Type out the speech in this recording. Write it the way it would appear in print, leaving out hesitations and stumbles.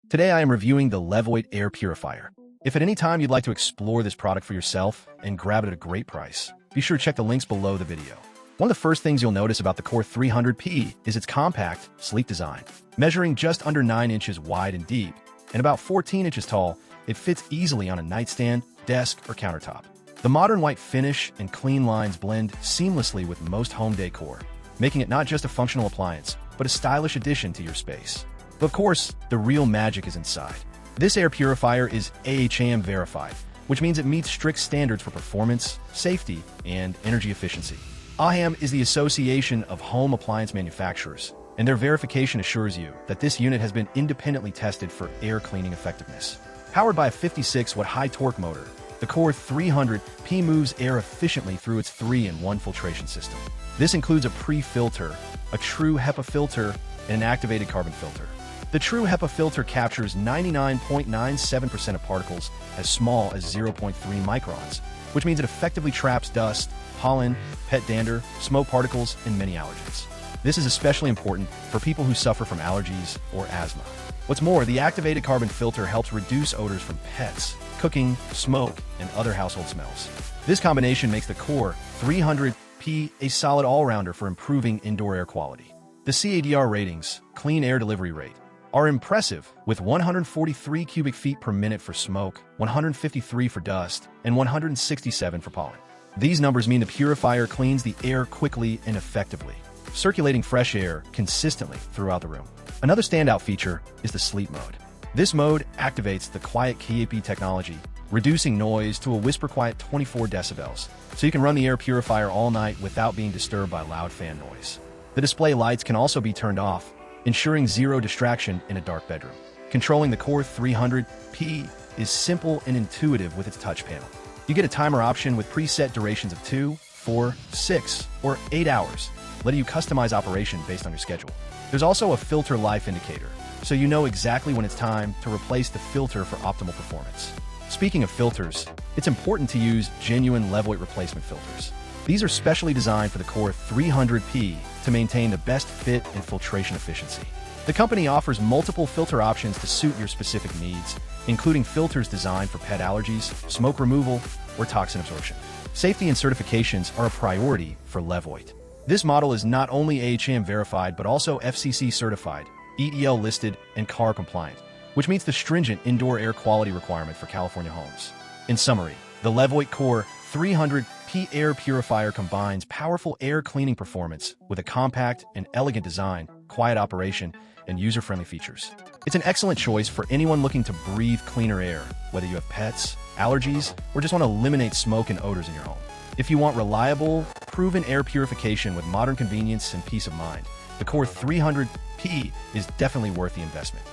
Today I am reviewing the LEVOIT Air Purifier. If at any time you'd like to explore this product for yourself and grab it at a great price, be sure to check the links below the video. One of the first things you'll notice about the Core 300P is its compact, sleek design. Measuring just under 9 inches wide and deep, and about 14 inches tall, it fits easily on a nightstand, desk, or countertop. The modern white finish and clean lines blend seamlessly with most home decor, making it not just a functional appliance, but a stylish addition to your space. But of course, the real magic is inside. This air purifier is AHAM verified, which means it meets strict standards for performance, safety, and energy efficiency. AHAM is the Association of Home Appliance Manufacturers, and their verification assures you that this unit has been independently tested for air cleaning effectiveness. Powered by a 56-watt high-torque motor, the Core 300P moves air efficiently through its 3-in-1 filtration system. This includes a pre-filter, a true HEPA filter, and an activated carbon filter. The true HEPA filter captures 99.97% of particles as small as 0.3 microns, which means it effectively traps dust, pollen, pet dander, smoke particles, and many allergens. This is especially important for people who suffer from allergies or asthma. What's more, the activated carbon filter helps reduce odors from pets, cooking, smoke, and other household smells. This combination makes the Core 300P a solid all-rounder for improving indoor air quality. The CADR ratings, clean air delivery rate, are impressive, with 143 cubic feet per minute for smoke, 153 for dust, and 167 for pollen. These numbers mean the purifier cleans the air quickly and effectively, circulating fresh air consistently throughout the room. Another standout feature is the sleep mode. This mode activates the quiet HEPA technology, reducing noise to a whisper-quiet 24 decibels, so you can run the air purifier all night without being disturbed by loud fan noise. The display lights can also be turned off, ensuring zero distraction in a dark bedroom. Controlling the Core 300P is simple and intuitive with its touch panel. You get a timer option with preset durations of 2, 4, 6, or 8 hours, letting you customize operation based on your schedule. There's also a filter life indicator, so you know exactly when it's time to replace the filter for optimal performance. Speaking of filters, it's important to use genuine LEVOIT replacement filters. These are specially designed for the Core 300P to maintain the best fit and filtration efficiency. The company offers multiple filter options to suit your specific needs, including filters designed for pet allergies, smoke removal, or toxin absorption. Safety and certifications are a priority for LEVOIT. This model is not only AHAM verified, but also FCC certified, EEL listed, and CAR compliant, which meets the stringent indoor air quality requirement for California homes. In summary, the LEVOIT Core 300P air purifier combines powerful air cleaning performance with a compact and elegant design, quiet operation, and user-friendly features. It's an excellent choice for anyone looking to breathe cleaner air, whether you have pets, allergies, or just want to eliminate smoke and odors in your home. If you want reliable, proven air purification with modern convenience and peace of mind, the Core 300P is definitely worth the investment.